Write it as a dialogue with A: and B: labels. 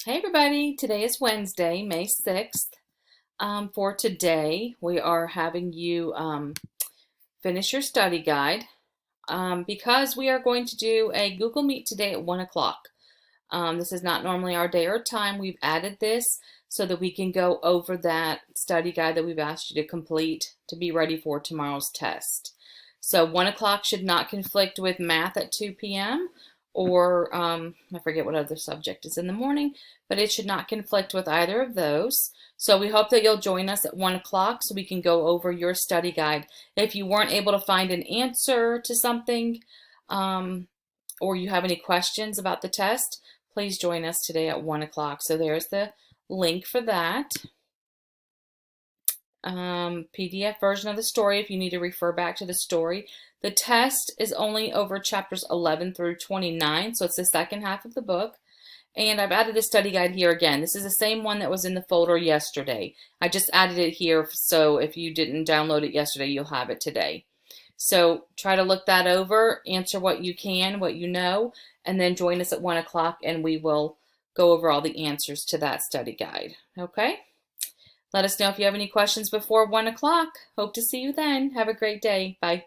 A: Hey everybody, today is Wednesday, May 6th. For today, we are having you finish your study guide because we are going to do a Google Meet today at 1 o'clock. This is not normally our day or time. We've added this so that we can go over that study guide that we've asked you to complete to be ready for tomorrow's test. So 1 o'clock should not conflict with math at 2 p.m. or I forget what other subject is in the morning, but it should not conflict with either of those. So we hope that you'll join us at 1 o'clock so we can go over your study guide. If you weren't able to find an answer to something or you have any questions about the test, please join us today at 1 o'clock. So there's the link for that. PDF version of the story if you need to refer back to the story. The test is only over chapters 11 through 29, so it's the second half of the book. And I've added the study guide here again. This is the same one that was in the folder yesterday. I just added it here, so if you didn't download it yesterday, you'll have it today. So try to look that over, answer what you can, what you know, and then join us at 1 o'clock and we will go over all the answers to that study guide. Okay? Let us know if you have any questions before 1 o'clock. Hope to see you then. Have a great day. Bye.